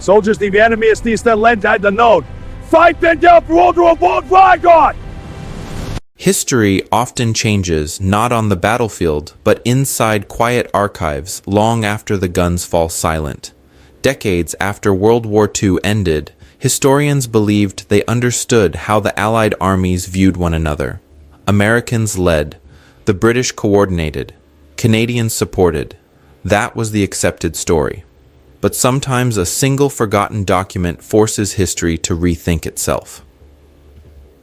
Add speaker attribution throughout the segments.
Speaker 1: Soldiers, the enemy is the land at the node. Fight them down for worldwide God!
Speaker 2: History often changes not on the battlefield, but inside quiet archives long after the guns fall silent. Decades after World War II ended, historians believed they understood how the Allied armies viewed one another. Americans led, the British coordinated, Canadians supported. That was the accepted story. But sometimes a single forgotten document forces history to rethink itself.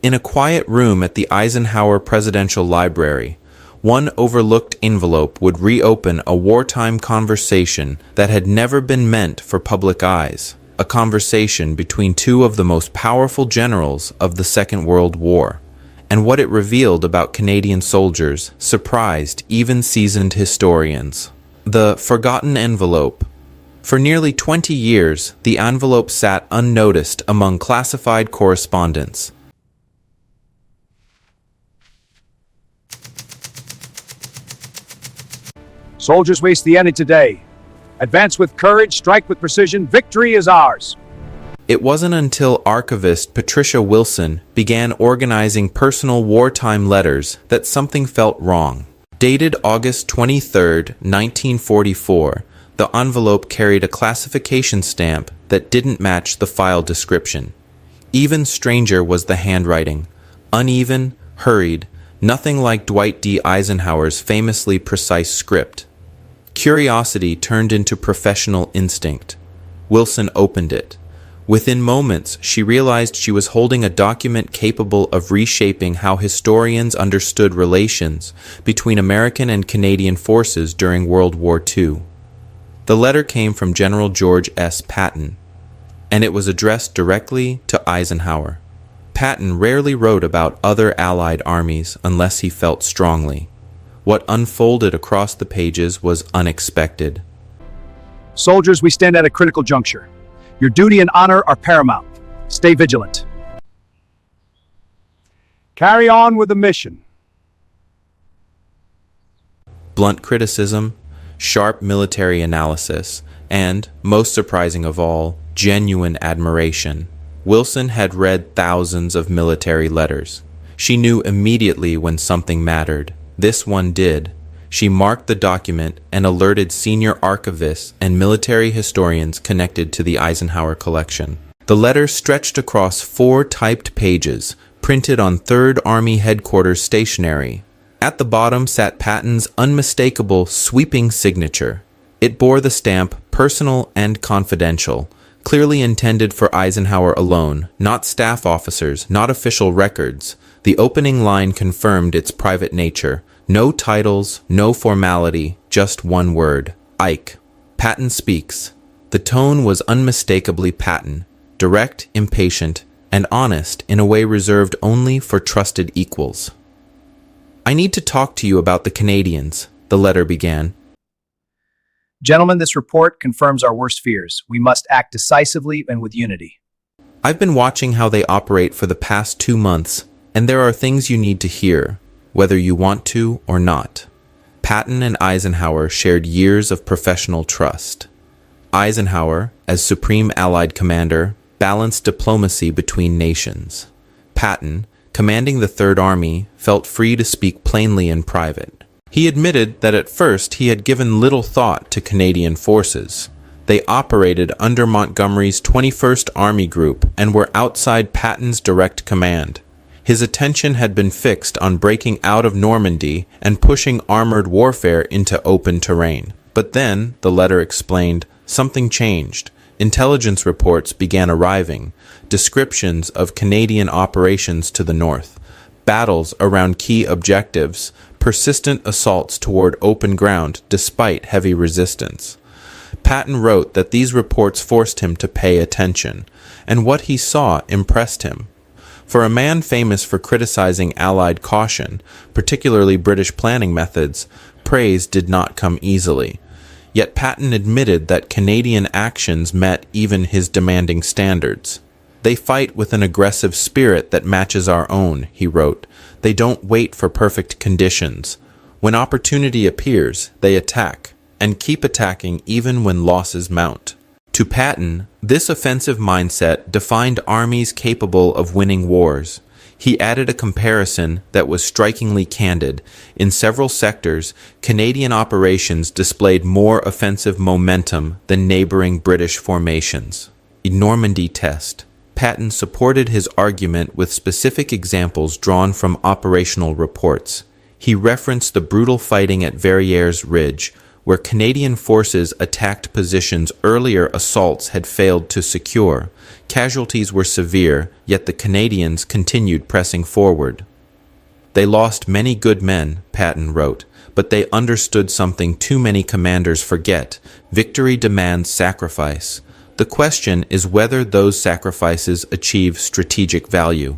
Speaker 2: In a quiet room at the Eisenhower Presidential Library, one overlooked envelope would reopen a wartime conversation that had never been meant for public eyes, a conversation between two of the most powerful generals of the Second World War. And what it revealed about Canadian soldiers surprised even seasoned historians. The forgotten envelope. For nearly 20 years, the envelope sat unnoticed among classified correspondence.
Speaker 1: Soldiers, waste the enemy today. Advance with courage, strike with precision, victory is ours.
Speaker 2: It wasn't until archivist Patricia Wilson began organizing personal wartime letters that something felt wrong. Dated August 23, 1944, the envelope carried a classification stamp that didn't match the file description. Even stranger was the handwriting. Uneven, hurried, nothing like Dwight D. Eisenhower's famously precise script. Curiosity turned into professional instinct. Wilson opened it. Within moments, she realized she was holding a document capable of reshaping how historians understood relations between American and Canadian forces during World War II. The letter came from General George S. Patton, and it was addressed directly to Eisenhower. Patton rarely wrote about other Allied armies unless he felt strongly. What unfolded across the pages was unexpected.
Speaker 1: Soldiers, we stand at a critical juncture. Your duty and honor are paramount. Stay vigilant. Carry on with the mission.
Speaker 2: Blunt criticism, sharp military analysis, and, most surprising of all, genuine admiration. Wilson had read thousands of military letters. She knew immediately when something mattered. This one did. She marked the document and alerted senior archivists and military historians connected to the Eisenhower collection. The letter stretched across 4 typed pages, printed on 3rd Army Headquarters stationery. At the bottom sat Patton's unmistakable, sweeping signature. It bore the stamp "Personal and Confidential," clearly intended for Eisenhower alone, not staff officers, not official records. The opening line confirmed its private nature. No titles, no formality, just one word: Ike. Patton speaks. The tone was unmistakably Patton, direct, impatient, and honest in a way reserved only for trusted equals. "I need to talk to you about the Canadians," the letter began.
Speaker 1: Gentlemen, this report confirms our worst fears. We must act decisively and with unity.
Speaker 2: "I've been watching how they operate for the past 2 months, and there are things you need to hear, whether you want to or not." Patton and Eisenhower shared years of professional trust. Eisenhower, as Supreme Allied Commander, balanced diplomacy between nations. Patton, commanding the Third Army, felt free to speak plainly in private. He admitted that at first he had given little thought to Canadian forces. They operated under Montgomery's 21st Army Group and were outside Patton's direct command. His attention had been fixed on breaking out of Normandy and pushing armored warfare into open terrain. But then, the letter explained, something changed. Intelligence reports began arriving, descriptions of Canadian operations to the north, battles around key objectives, persistent assaults toward open ground despite heavy resistance. Patton wrote that these reports forced him to pay attention, and what he saw impressed him. For a man famous for criticizing Allied caution, particularly British planning methods, praise did not come easily. Yet Patton admitted that Canadian actions met even his demanding standards. "They fight with an aggressive spirit that matches our own," he wrote. "They don't wait for perfect conditions. When opportunity appears, they attack, and keep attacking even when losses mount." To Patton, this offensive mindset defined armies capable of winning wars. He added a comparison that was strikingly candid. In several sectors, Canadian operations displayed more offensive momentum than neighboring British formations. In Normandy test, Patton supported his argument with specific examples drawn from operational reports. He referenced the brutal fighting at Verrières Ridge, where Canadian forces attacked positions earlier assaults had failed to secure. Casualties were severe, yet the Canadians continued pressing forward. They lost many good men, Patton wrote, but they understood something too many commanders forget. Victory demands sacrifice. The question is whether those sacrifices achieve strategic value.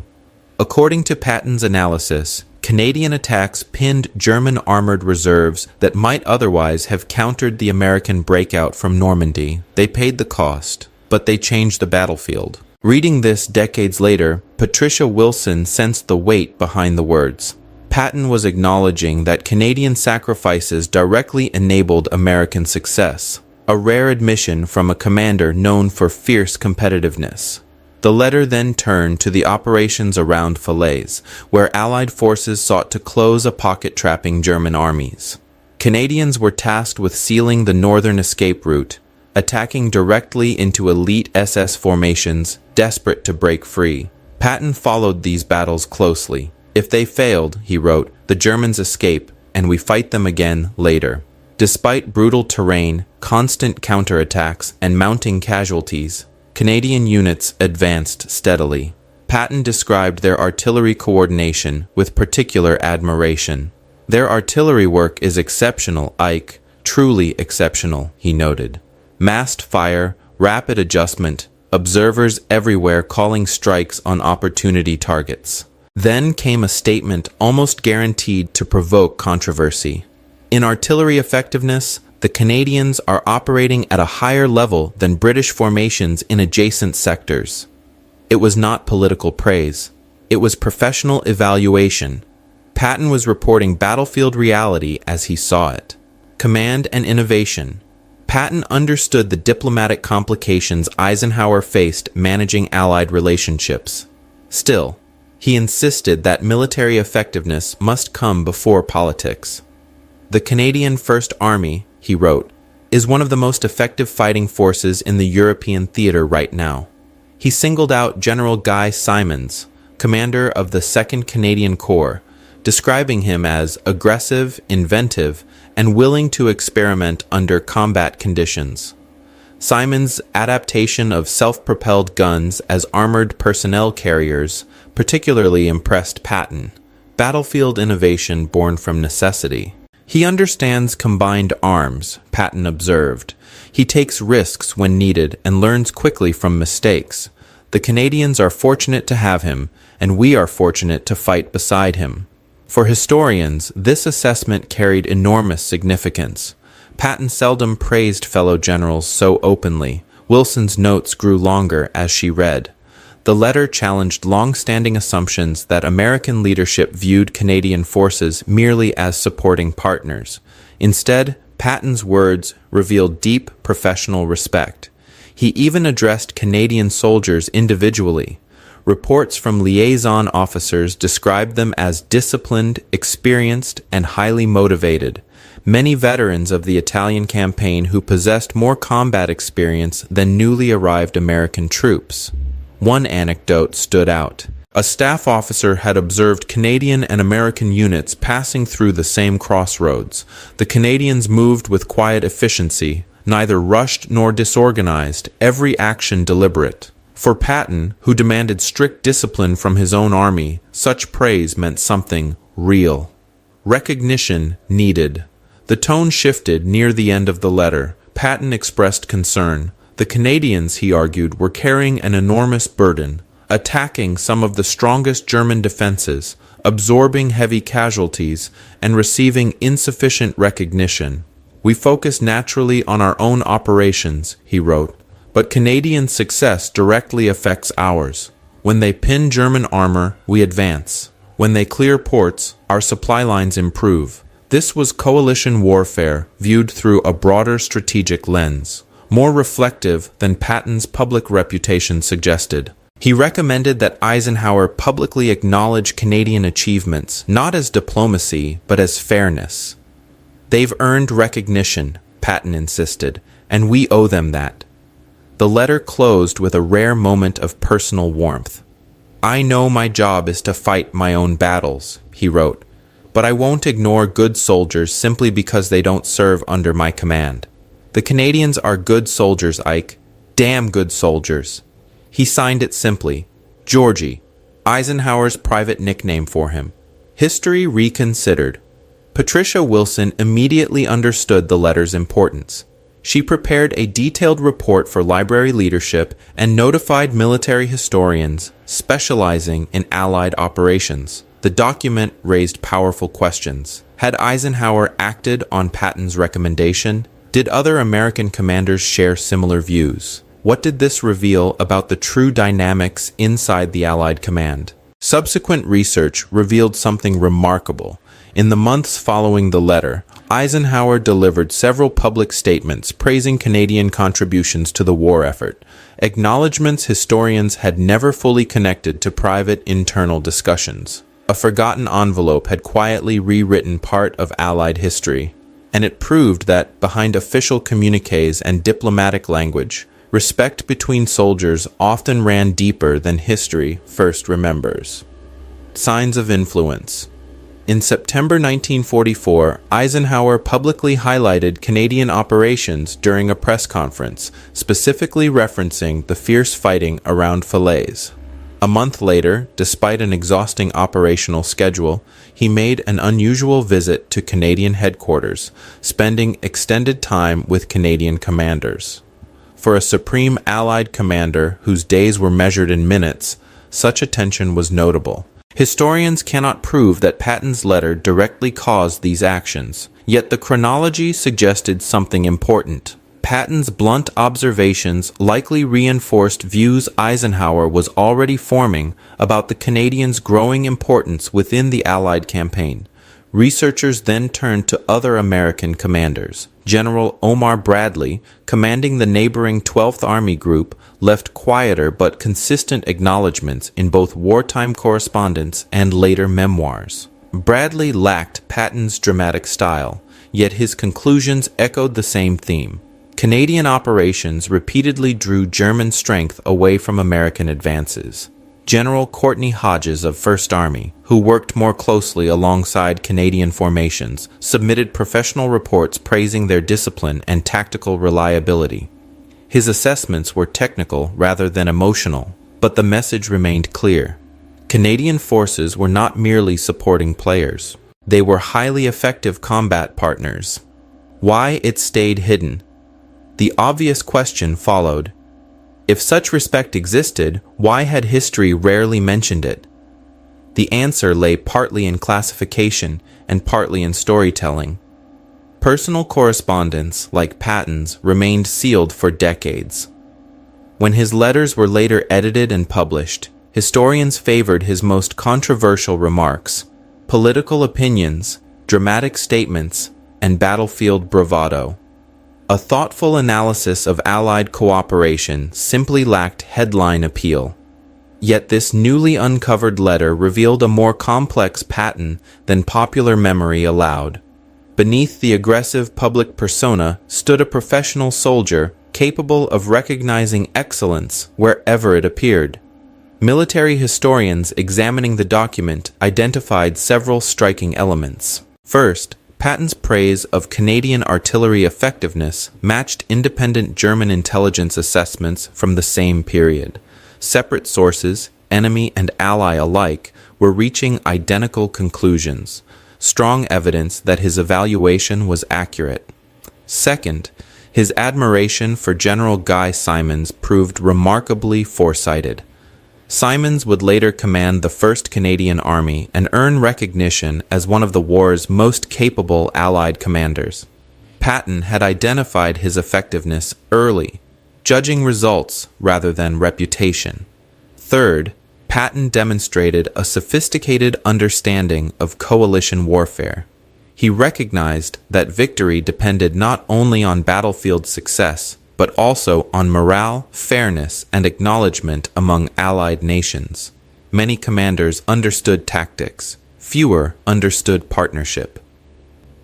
Speaker 2: According to Patton's analysis, Canadian attacks pinned German armored reserves that might otherwise have countered the American breakout from Normandy. They paid the cost, but they changed the battlefield. Reading this decades later, Patricia Wilson sensed the weight behind the words. Patton was acknowledging that Canadian sacrifices directly enabled American success, a rare admission from a commander known for fierce competitiveness. The letter then turned to the operations around Falaise, where Allied forces sought to close a pocket-trapping German armies. Canadians were tasked with sealing the northern escape route, attacking directly into elite SS formations desperate to break free. Patton followed these battles closely. If they failed, he wrote, the Germans escape, and we fight them again later. Despite brutal terrain, constant counterattacks, and mounting casualties, Canadian units advanced steadily. Patton described their artillery coordination with particular admiration. Their artillery work is exceptional, Ike, truly exceptional, he noted. Massed fire, rapid adjustment, observers everywhere calling strikes on opportunity targets. Then came a statement almost guaranteed to provoke controversy. In artillery effectiveness, the Canadians are operating at a higher level than British formations in adjacent sectors. It was not political praise. It was professional evaluation. Patton was reporting battlefield reality as he saw it. Command and innovation. Patton understood the diplomatic complications Eisenhower faced managing Allied relationships. Still, he insisted that military effectiveness must come before politics. The Canadian First Army, he wrote, is one of the most effective fighting forces in the European theater right now. He singled out General Guy Simonds, commander of the 2nd Canadian Corps, describing him as aggressive, inventive, and willing to experiment under combat conditions. Simonds' adaptation of self-propelled guns as armored personnel carriers particularly impressed Patton. Battlefield innovation born from necessity. He understands combined arms, Patton observed. He takes risks when needed and learns quickly from mistakes. The Canadians are fortunate to have him, and we are fortunate to fight beside him. For historians, this assessment carried enormous significance. Patton seldom praised fellow generals so openly. Wilson's notes grew longer as she read. The letter challenged long-standing assumptions that American leadership viewed Canadian forces merely as supporting partners. Instead, Patton's words revealed deep professional respect. He even addressed Canadian soldiers individually. Reports from liaison officers described them as disciplined, experienced, and highly motivated. Many veterans of the Italian campaign who possessed more combat experience than newly arrived American troops. One anecdote stood out. A staff officer had observed Canadian and American units passing through the same crossroads. The Canadians moved with quiet efficiency, neither rushed nor disorganized, every action deliberate. For Patton, who demanded strict discipline from his own army, such praise meant something real. Recognition needed. The tone shifted near the end of the letter. Patton expressed concern. The Canadians, he argued, were carrying an enormous burden, attacking some of the strongest German defenses, absorbing heavy casualties, and receiving insufficient recognition. We focus naturally on our own operations, he wrote, but Canadian success directly affects ours. When they pin German armor, we advance. When they clear ports, our supply lines improve. This was coalition warfare viewed through a broader strategic lens. more reflective than Patton's public reputation suggested. He recommended that Eisenhower publicly acknowledge Canadian achievements, not as diplomacy, but as fairness. "They've earned recognition," Patton insisted, "and we owe them that." The letter closed with a rare moment of personal warmth. "I know my job is to fight my own battles," he wrote, "but I won't ignore good soldiers simply because they don't serve under my command. The Canadians are good soldiers, Ike. Damn good soldiers." He signed it simply, Georgie, Eisenhower's private nickname for him. History reconsidered. Patricia Wilson immediately understood the letter's importance. She prepared a detailed report for library leadership and notified military historians specializing in Allied operations. The document raised powerful questions. Had Eisenhower acted on Patton's recommendation? Did other American commanders share similar views? What did this reveal about the true dynamics inside the Allied command? Subsequent research revealed something remarkable. In the months following the letter, Eisenhower delivered several public statements praising Canadian contributions to the war effort, acknowledgments historians had never fully connected to private internal discussions. A forgotten envelope had quietly rewritten part of Allied history, and it proved that, behind official communiques and diplomatic language, respect between soldiers often ran deeper than history first remembers. Signs of influence. In September 1944, Eisenhower publicly highlighted Canadian operations during a press conference, specifically referencing the fierce fighting around Falaise. A month later, despite an exhausting operational schedule, he made an unusual visit to Canadian headquarters, spending extended time with Canadian commanders. For a supreme Allied commander whose days were measured in minutes, such attention was notable. Historians cannot prove that Patton's letter directly caused these actions, yet the chronology suggested something important. Patton's blunt observations likely reinforced views Eisenhower was already forming about the Canadians' growing importance within the Allied campaign. Researchers then turned to other American commanders. General Omar Bradley, commanding the neighboring 12th Army Group, left quieter but consistent acknowledgments in both wartime correspondence and later memoirs. Bradley lacked Patton's dramatic style, yet his conclusions echoed the same theme. Canadian operations repeatedly drew German strength away from American advances. General Courtney Hodges of 1st Army, who worked more closely alongside Canadian formations, submitted professional reports praising their discipline and tactical reliability. His assessments were technical rather than emotional, but the message remained clear. Canadian forces were not merely supporting players. They were highly effective combat partners. Why it stayed hidden? The obvious question followed. If such respect existed, why had history rarely mentioned it? The answer lay partly in classification and partly in storytelling. Personal correspondence, like Patton's, remained sealed for decades. When his letters were later edited and published, historians favored his most controversial remarks, political opinions, dramatic statements, and battlefield bravado. A thoughtful analysis of Allied cooperation simply lacked headline appeal. Yet this newly uncovered letter revealed a more complex Patton than popular memory allowed. Beneath the aggressive public persona stood a professional soldier capable of recognizing excellence wherever it appeared. Military historians examining the document identified several striking elements. First, Patton's praise of Canadian artillery effectiveness matched independent German intelligence assessments from the same period. Separate sources, enemy and ally alike, were reaching identical conclusions, strong evidence that his evaluation was accurate. Second, his admiration for General Guy Simonds proved remarkably foresighted. Simonds would later command the 1st Canadian Army and earn recognition as one of the war's most capable Allied commanders. Patton had identified his effectiveness early, judging results rather than reputation. Third, Patton demonstrated a sophisticated understanding of coalition warfare. He recognized that victory depended not only on battlefield success, but also on morale, fairness, and acknowledgement among allied nations. Many commanders understood tactics. Fewer understood partnership.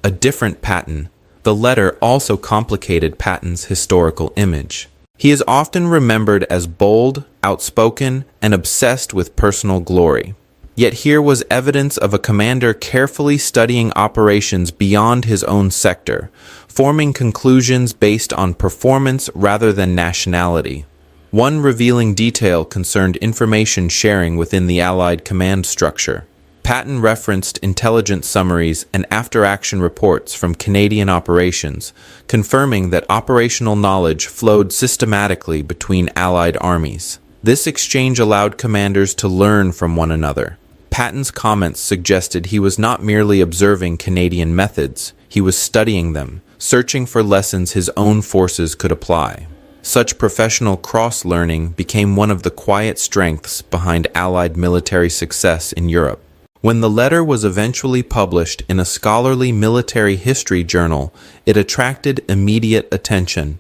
Speaker 2: A different Patton, the letter also complicated Patton's historical image. He is often remembered as bold, outspoken, and obsessed with personal glory. Yet here was evidence of a commander carefully studying operations beyond his own sector, forming conclusions based on performance rather than nationality. One revealing detail concerned information sharing within the Allied command structure. Patton referenced intelligence summaries and after-action reports from Canadian operations, confirming that operational knowledge flowed systematically between Allied armies. This exchange allowed commanders to learn from one another. Patton's comments suggested he was not merely observing Canadian methods, he was studying them, searching for lessons his own forces could apply. Such professional cross-learning became one of the quiet strengths behind Allied military success in Europe. When the letter was eventually published in a scholarly military history journal, it attracted immediate attention.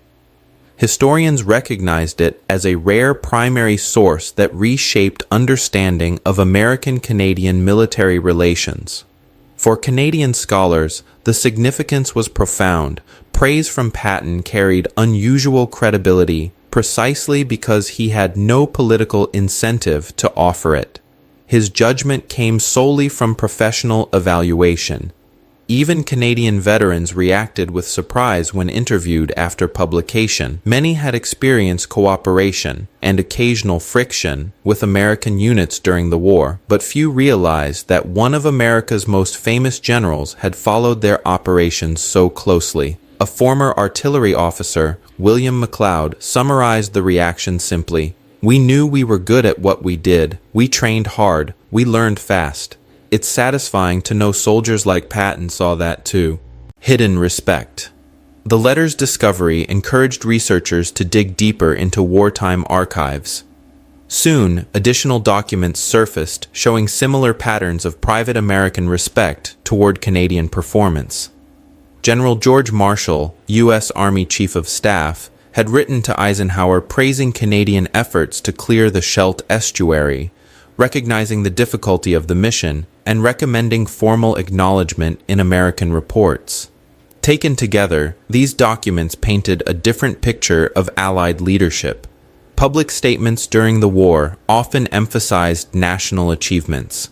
Speaker 2: Historians recognized it as a rare primary source that reshaped understanding of American-Canadian military relations. For Canadian scholars, the significance was profound. Praise from Patton carried unusual credibility precisely because he had no political incentive to offer it. His judgment came solely from professional evaluation. Even Canadian veterans reacted with surprise when interviewed after publication. Many had experienced cooperation and occasional friction with American units during the war, but few realized that one of America's most famous generals had followed their operations so closely. A former artillery officer, William McLeod, summarized the reaction simply, "We knew we were good at what we did. We trained hard. We learned fast." It's satisfying to know soldiers like Patton saw that too. Hidden respect. The letter's discovery encouraged researchers to dig deeper into wartime archives. Soon, additional documents surfaced showing similar patterns of private American respect toward Canadian performance. General George Marshall, U.S. Army Chief of Staff, had written to Eisenhower praising Canadian efforts to clear the Scheldt estuary, recognizing the difficulty of the mission, and recommending formal acknowledgement in American reports. Taken together, these documents painted a different picture of Allied leadership. Public statements during the war often emphasized national achievements.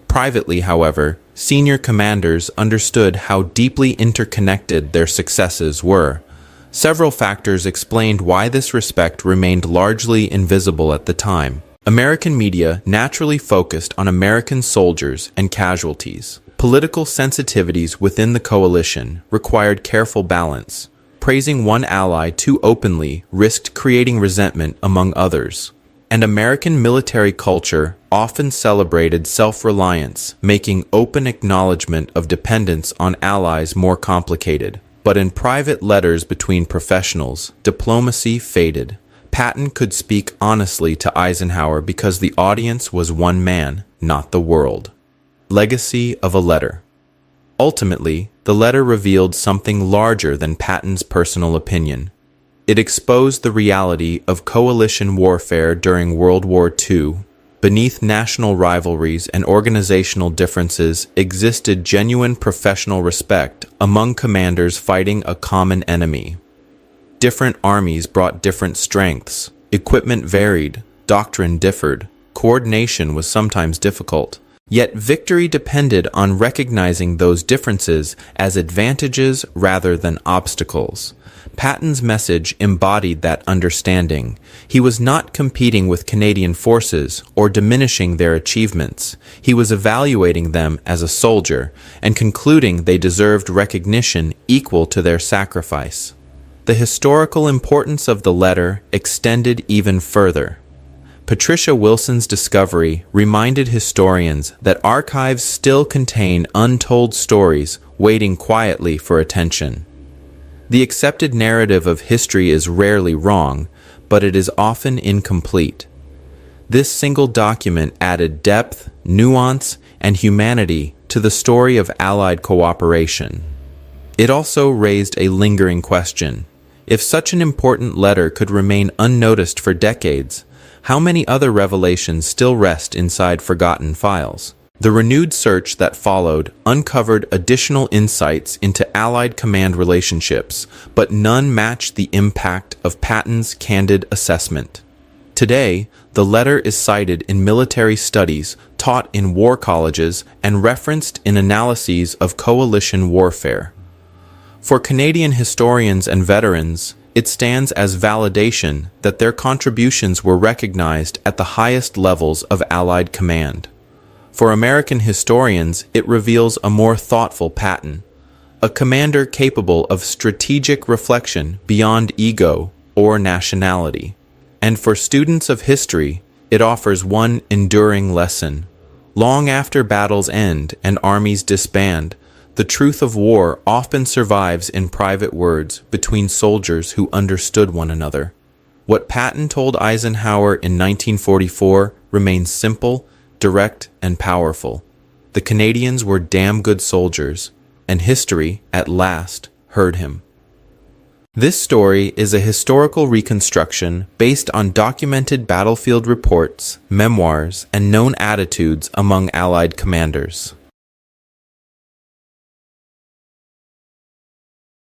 Speaker 2: Privately, however, senior commanders understood how deeply interconnected their successes were. Several factors explained why this respect remained largely invisible at the time. American media naturally focused on American soldiers and casualties. Political sensitivities within the coalition required careful balance. Praising one ally too openly risked creating resentment among others. And American military culture often celebrated self-reliance, making open acknowledgement of dependence on allies more complicated. But in private letters between professionals, diplomacy faded. Patton could speak honestly to Eisenhower because the audience was one man, not the world. Legacy of a letter. Ultimately, the letter revealed something larger than Patton's personal opinion. It exposed the reality of coalition warfare during World War II. Beneath national rivalries and organizational differences existed genuine professional respect among commanders fighting a common enemy. Different armies brought different strengths. Equipment varied, doctrine differed, coordination was sometimes difficult. Yet victory depended on recognizing those differences as advantages rather than obstacles. Patton's message embodied that understanding. He was not competing with Canadian forces or diminishing their achievements. He was evaluating them as a soldier and concluding they deserved recognition equal to their sacrifice. The historical importance of the letter extended even further. Patricia Wilson's discovery reminded historians that archives still contain untold stories waiting quietly for attention. The accepted narrative of history is rarely wrong, but it is often incomplete. This single document added depth, nuance, and humanity to the story of Allied cooperation. It also raised a lingering question. If such an important letter could remain unnoticed for decades, how many other revelations still rest inside forgotten files? The renewed search that followed uncovered additional insights into Allied command relationships, but none matched the impact of Patton's candid assessment. Today, the letter is cited in military studies, taught in war colleges, and referenced in analyses of coalition warfare. For Canadian historians and veterans, it stands as validation that their contributions were recognized at the highest levels of Allied command. For American historians, it reveals a more thoughtful Patton, a commander capable of strategic reflection beyond ego or nationality. And for students of history, it offers one enduring lesson. Long after battles end and armies disband, the truth of war often survives in private words between soldiers who understood one another. What Patton told Eisenhower in 1944 remains simple, direct, and powerful. The Canadians were damn good soldiers, and history, at last, heard him. This story is a historical reconstruction based on documented battlefield reports, memoirs, and known attitudes among Allied commanders.